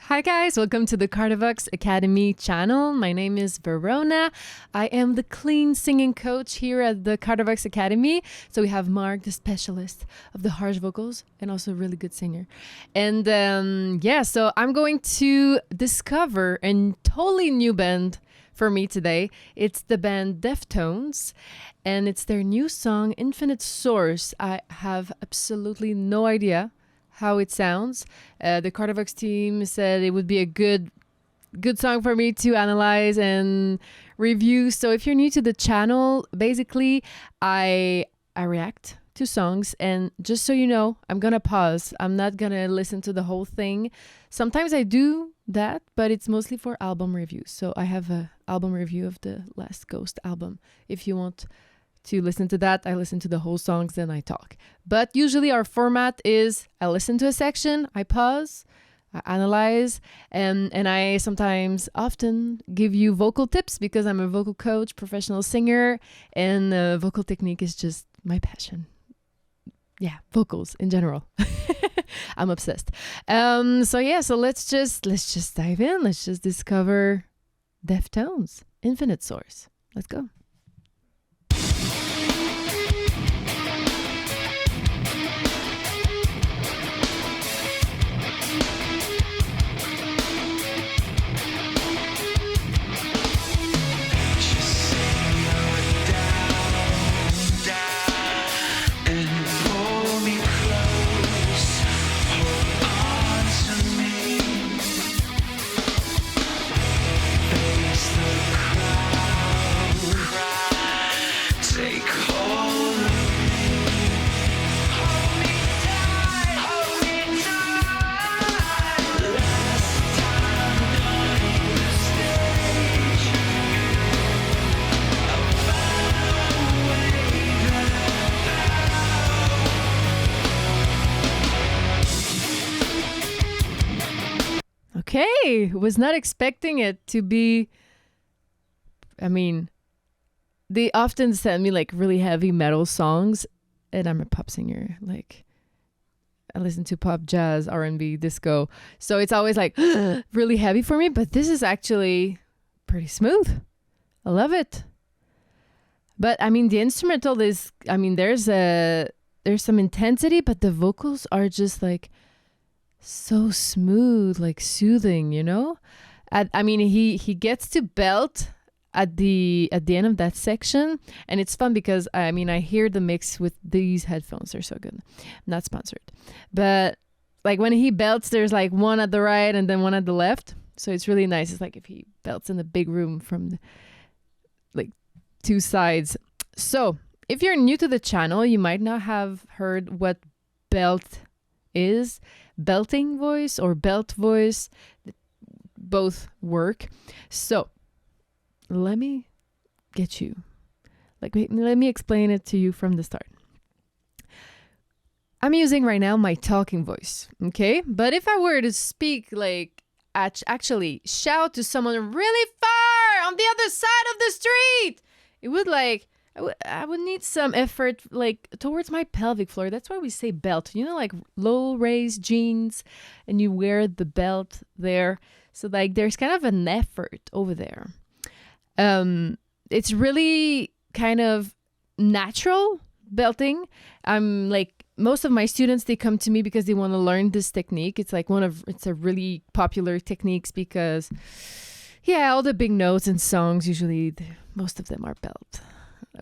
Hi guys, welcome to the Kardavox Academy channel. My name is Verona. I am the clean singing coach here at the Kardavox Academy. So we have Mark, the specialist of the harsh vocals and also a really good singer. And so I'm going to discover a totally new band for me today. It's the band Deftones and it's their new song, Infinite Source. I have absolutely no idea how it sounds. The Kardavox team said it would be a good song for me to analyze and review. So if you're new to the channel, basically I react to songs, and just so you know, I'm gonna pause. I'm not gonna listen to the whole thing. Sometimes I do that, but it's mostly for album reviews. So I have a album review of the last Ghost album. If you want to listen to that, I listen to the whole songs, then I talk. But usually our format is I listen to a section, I pause, I analyze, and I often give you vocal tips because I'm a vocal coach, professional singer, and vocal technique is just my passion. Yeah, vocals in general. I'm obsessed. So let's just dive in. Let's just discover Deftones, Infinite Source. Let's go. Okay, was not expecting it to be, they often send me like really heavy metal songs, and I'm a pop singer. Like I listen to pop, jazz, R&B, disco. So it's always like really heavy for me, but this is actually pretty smooth. I love it. But the instrumental is, there's some intensity, but the vocals are just like so smooth, like soothing, you know. He gets to belt at the end of that section, and it's fun because I hear the mix with these headphones. They're so good. I'm not sponsored, but like when he belts, there's like one at the right and then one at the left, so it's really nice. It's like if he belts in the big room from like two sides. So if you're new to the channel, you might not have heard what belt is. Belting voice or belt voice, both work. So let me explain it to you from the start. I'm using right now my talking voice, okay? But if I were to speak, like actually shout to someone really far on the other side of the street, it would I would need some effort like towards my pelvic floor. That's why we say belt, like low raised jeans and you wear the belt there. So like there's kind of an effort over there. It's really kind of natural belting. I'm like most of my students, they come to me because they want to learn this technique. It's like it's a really popular techniques because all the big notes and songs, usually most of them are belt.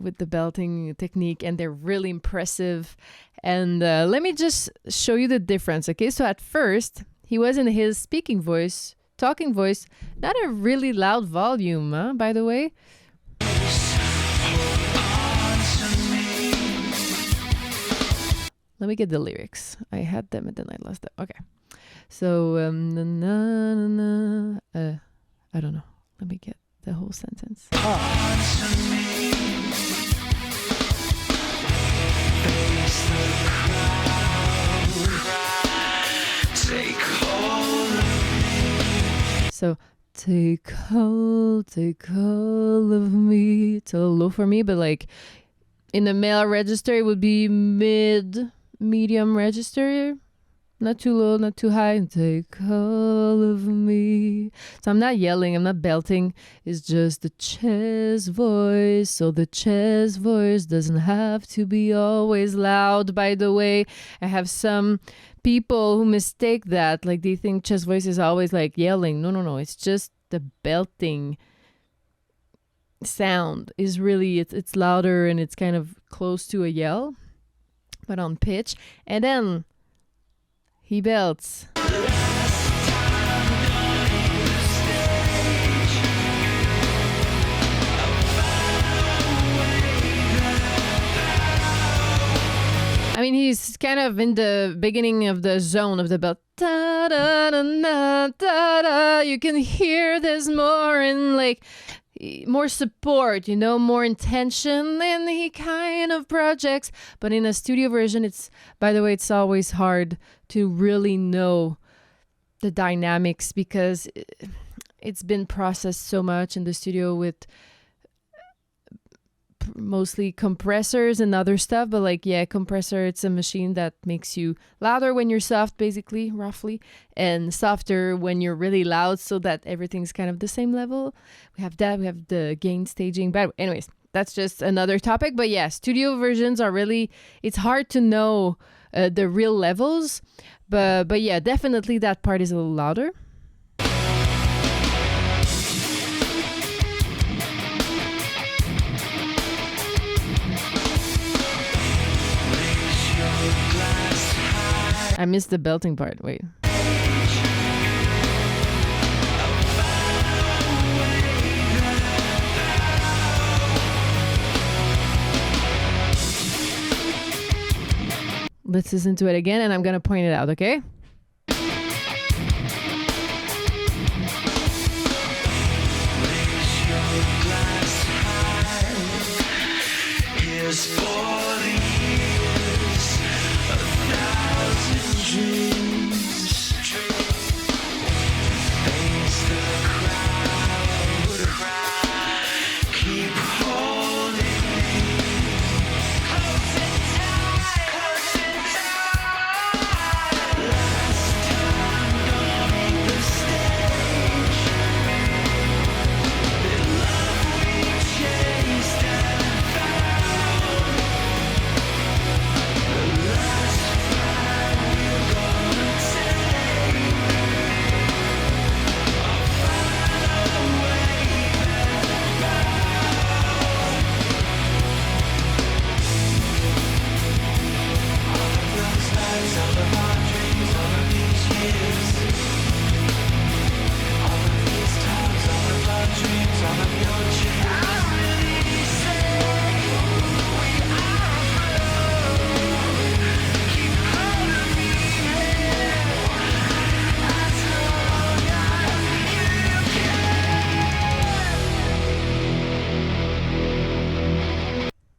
With the belting technique, and they're really impressive. And let me just show you the difference. Okay, so at first he was in his talking voice, not a really loud volume, by the way. Let me get the lyrics. I had them and then I lost them. Okay, so I don't know. Let me get the whole sentence. So take hold of me. It's a little low for me, but like in the male register, it would be medium register. not too low, not too high. Take all of me. So I'm not yelling, I'm not belting. It's just the chest voice. So the chest voice doesn't have to be always loud. By the way, I have some people who mistake that. Like they think chest voice is always like yelling. No. It's just the belting sound is really, it's louder and it's kind of close to a yell, but on pitch. And then he belts. I mean, he's kind of in the beginning of the zone of the belt. Da, da, da, da, da, da. You can hear there's more and like more support, you know, more intention than he kind of projects. But in a studio version, it's, by the way, it's always hard to really know the dynamics because it's been processed so much in the studio with mostly compressors and other stuff. But like, yeah, compressor, it's a machine that makes you louder when you're soft, basically, roughly, and softer when you're really loud, so that everything's kind of the same level. We have that, we have the gain staging. But anyways, that's just another topic. But yeah, studio versions are really, it's hard to know the real levels. But yeah, definitely that part is a little louder. I missed the belting part. Wait. Let's listen to it again and I'm going to point it out, okay?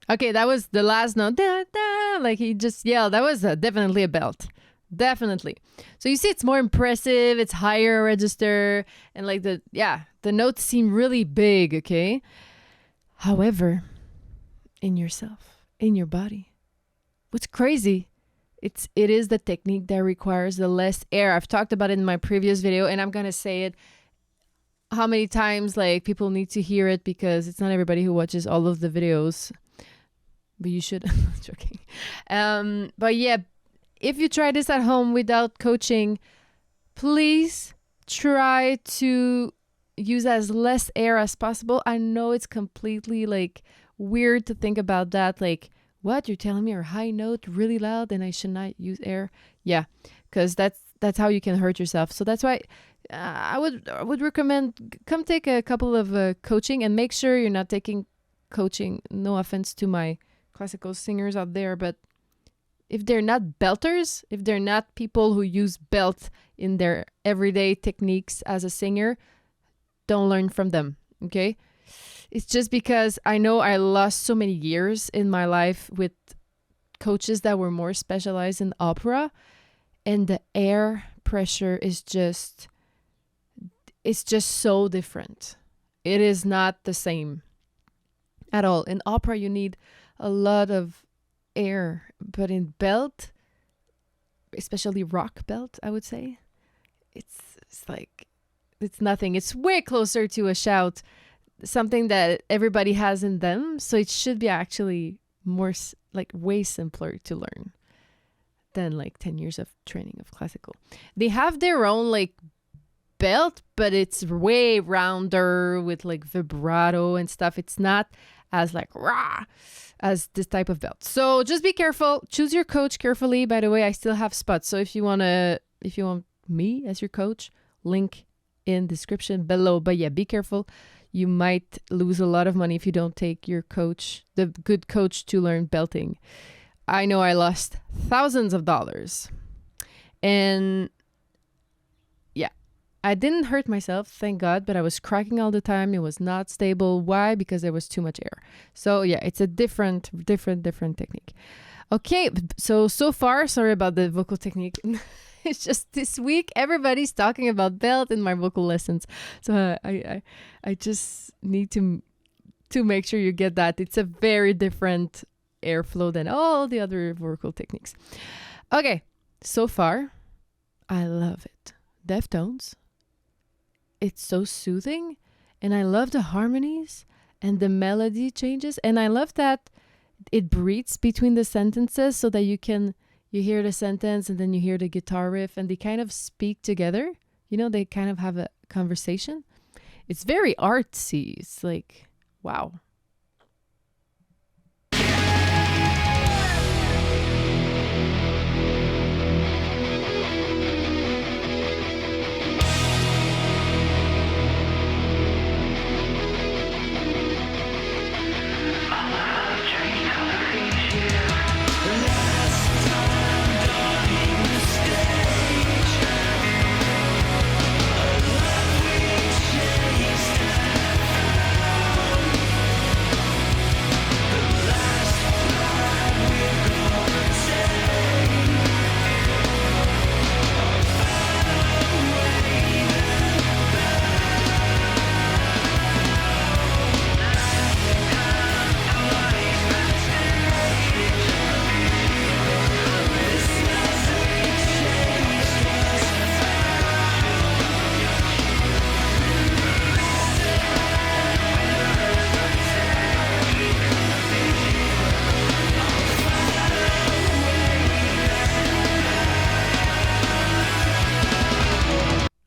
Okay, that was the last note. Da, da, like he just yelled. That was definitely a belt. Definitely. So you see, it's more impressive. It's higher register. And like the notes seem really big, okay? However, in yourself, in your body, what's crazy, it is the technique that requires the less air. I've talked about it in my previous video and I'm going to say it how many times, like people need to hear it because it's not everybody who watches all of the videos. But you should. I'm joking. But yeah, if you try this at home without coaching, please try to use as less air as possible. I know it's completely like weird to think about that. Like, what? You're telling me a high note really loud and I should not use air? Yeah, because that's how you can hurt yourself. So that's why I would recommend come take a couple of coaching and make sure you're not taking coaching. No offense to my classical singers out there, but if they're not belters, if they're not people who use belt in their everyday techniques as a singer, don't learn from them, okay? It's just because I know I lost so many years in my life with coaches that were more specialized in opera, and the air pressure is just, it's just so different. It is not the same at all. In opera, you need a lot of air, but in belt, especially rock belt, I would say. It's like, it's nothing. It's way closer to a shout, something that everybody has in them. So it should be actually more like way simpler to learn than like 10 years of training of classical. They have their own like belt, but it's way rounder with like vibrato and stuff. It's not as like rah as this type of belt. So just be careful. Choose your coach carefully. By the way, I still have spots. So if you want me as your coach, link in description below. But yeah, be careful. You might lose a lot of money if you don't take your coach, the good coach, to learn belting. I know I lost thousands of dollars. And yeah, I didn't hurt myself, thank God, but I was cracking all the time. It was not stable. Why? Because there was too much air. So yeah, it's a different technique. Okay, so far, sorry about the vocal technique. It's just this week, everybody's talking about belt in my vocal lessons. So I just need to make sure you get that. It's a very different airflow than all the other vocal techniques. Okay, so far, I love it. Deftones. It's so soothing, and I love the harmonies and the melody changes, and I love that it breathes between the sentences so that you hear the sentence and then you hear the guitar riff and they kind of speak together. You know, they kind of have a conversation. It's very artsy. It's like, wow.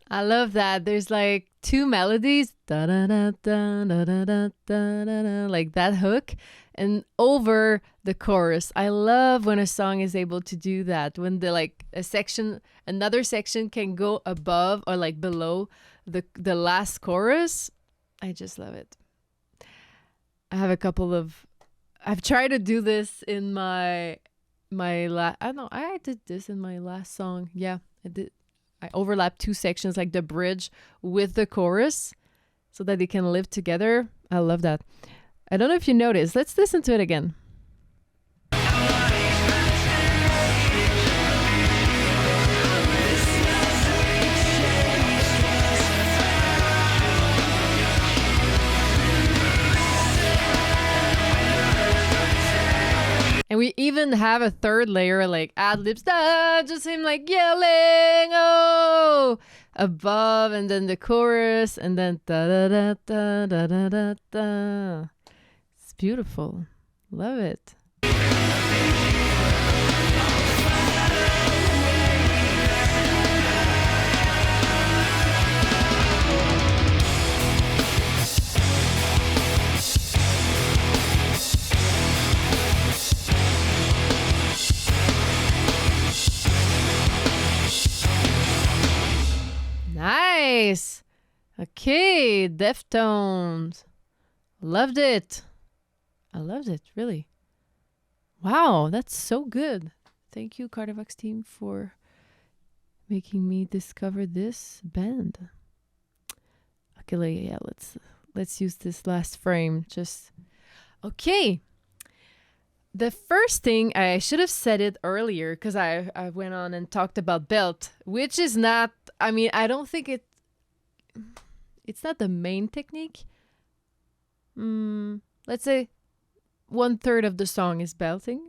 I love that. There's like two melodies, da da da da da da da da da, like that hook, and over the chorus. I love when a song is able to do that. When another section can go above or like below the last chorus. I just love it. I have I've tried to do this in I did this in my last song. Yeah, I did. I overlap two sections, like the bridge with the chorus, so that they can live together. I love that. I don't know if you noticed. Let's listen to it again. And we even have a third layer, like ad-libs, just him like yelling, oh, above, and then the chorus, and then da-da-da-da-da-da-da-da. It's beautiful. Love it. Nice. Okay, Deftones. Loved it. I loved it, really. Wow, that's so good. Thank you, Kardavox team, for making me discover this band. Okay, yeah, let's use this last frame. Just okay. The first thing, I should have said it earlier because I went on and talked about belt, which is not, I mean, I don't think it's not the main technique. Let's say 1/3 of the song is belting.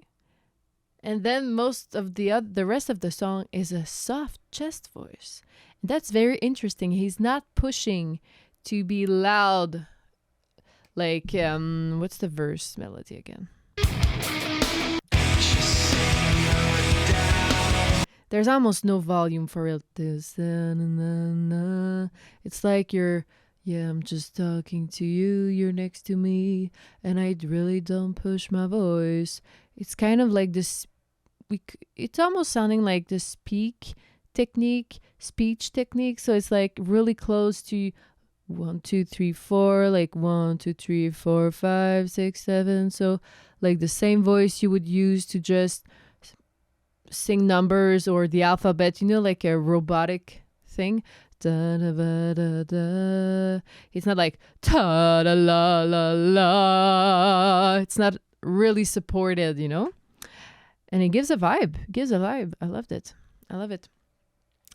And then most of the rest of the song is a soft chest voice. And that's very interesting. He's not pushing to be loud. Like, what's the verse melody again? There's almost no volume for it. It's like I'm just talking to you, you're next to me, and I really don't push my voice. It's kind of like this, it's almost sounding like the speech technique. So it's like really close to 1, 2, 3, 4, like 1, 2, 3, 4, 5, 6, 7. So like the same voice you would use to just sing numbers or the alphabet, like a robotic thing. Da, da, da, da, da. It's not like ta da la la la. It's not really supported, and it gives a vibe. I loved it. I love it.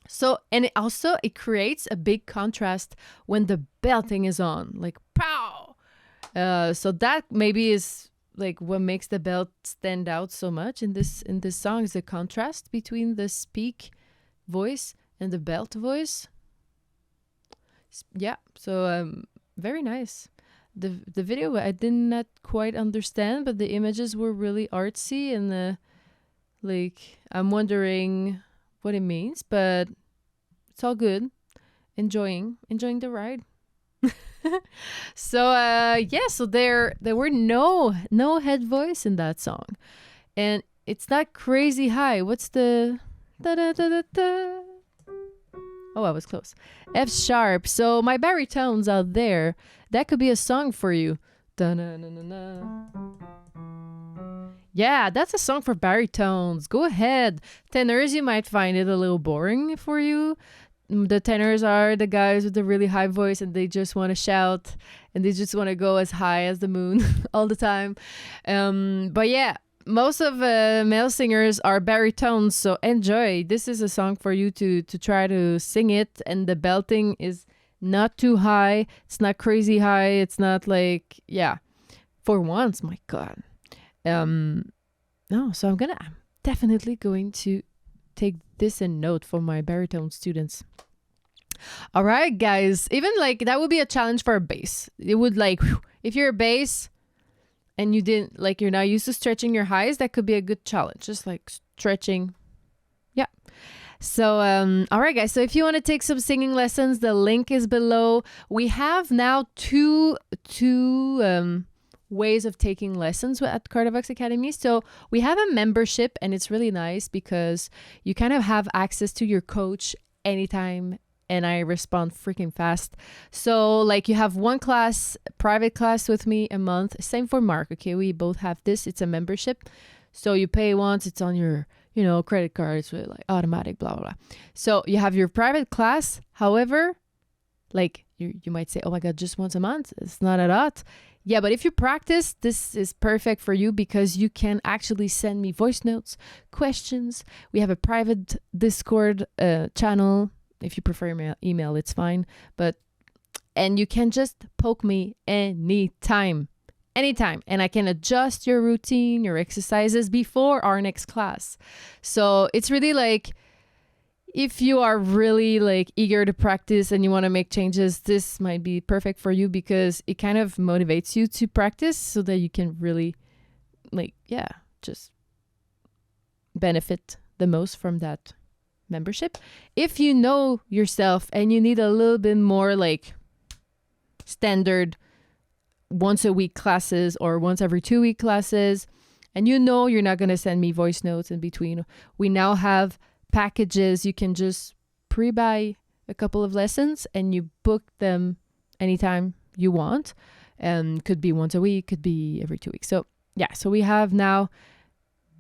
So, and it creates a big contrast when the belting is on, like pow. So that maybe is like what makes the belt stand out so much in this song, is the contrast between the speak voice and the belt voice. Yeah, so very nice. The video I did not quite understand, but the images were really artsy, and like I'm wondering what it means, but it's all good. Enjoying the ride. So so there were no head voice in that song, and it's not crazy high. What's the da da da da da? Oh, I was close. F sharp. So my baritones out there, that could be a song for you. Da-na-na-na-na. Yeah, that's a song for baritones. Go ahead. Tenors, you might find it a little boring for you. The tenors are the guys with the really high voice, and they just want to shout, and they just want to go as high as the moon all the time. But yeah, most of male singers are baritones, so enjoy. This is a song for you to try to sing it, and the belting is not too high. It's not crazy high. It's not like, for once, my God. No, so I'm definitely going to take this in note for my baritone students. All right, guys, even like that would be a challenge for a bass. It would if you're a bass and you're not used to stretching your highs, that could be a good challenge. Just like stretching. Yeah. So, all right, guys. So if you want to take some singing lessons, the link is below. We have now two ways of taking lessons at Kardavox Academy. So we have a membership, and it's really nice because you kind of have access to your coach anytime, and I respond freaking fast. So like you have one private class with me a month. Same for Mark. Okay, we both have this. It's a membership. So you pay once, it's on your, credit card. It's really like automatic, blah, blah, blah. So you have your private class. However, like you might say, oh my God, just once a month. It's not a lot. Yeah, but if you practice, this is perfect for you because you can actually send me voice notes, questions. We have a private Discord channel. If you prefer email, it's fine. And you can just poke me anytime. And I can adjust your routine, your exercises before our next class. So it's really like, if you are really like eager to practice and you want to make changes, this might be perfect for you because it kind of motivates you to practice so that you can really just benefit the most from that membership. If you know yourself and you need a little bit more like standard once a week classes or once every 2 week classes, and you're not going to send me voice notes in between, we now have packages. You can just pre-buy a couple of lessons and you book them anytime you want. Could be once a week, could be every 2 weeks. So we have now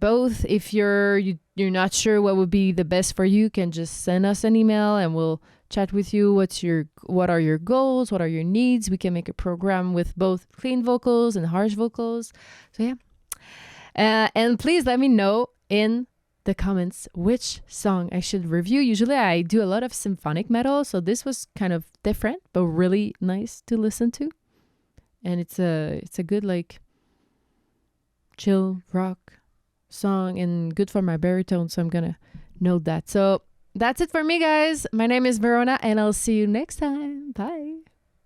both. If you're not sure what would be the best for you, can just send us an email and we'll chat with you. What are your goals? What are your needs? We can make a program with both clean vocals and harsh vocals. So yeah. And please let me know in the comments which song I should review. Usually I do a lot of symphonic metal, so this was kind of different but really nice to listen to. And it's a good like chill rock song and good for my baritone. So I'm going to note that. So that's it for me, guys. My name is Verona, and I'll see you next time. Bye.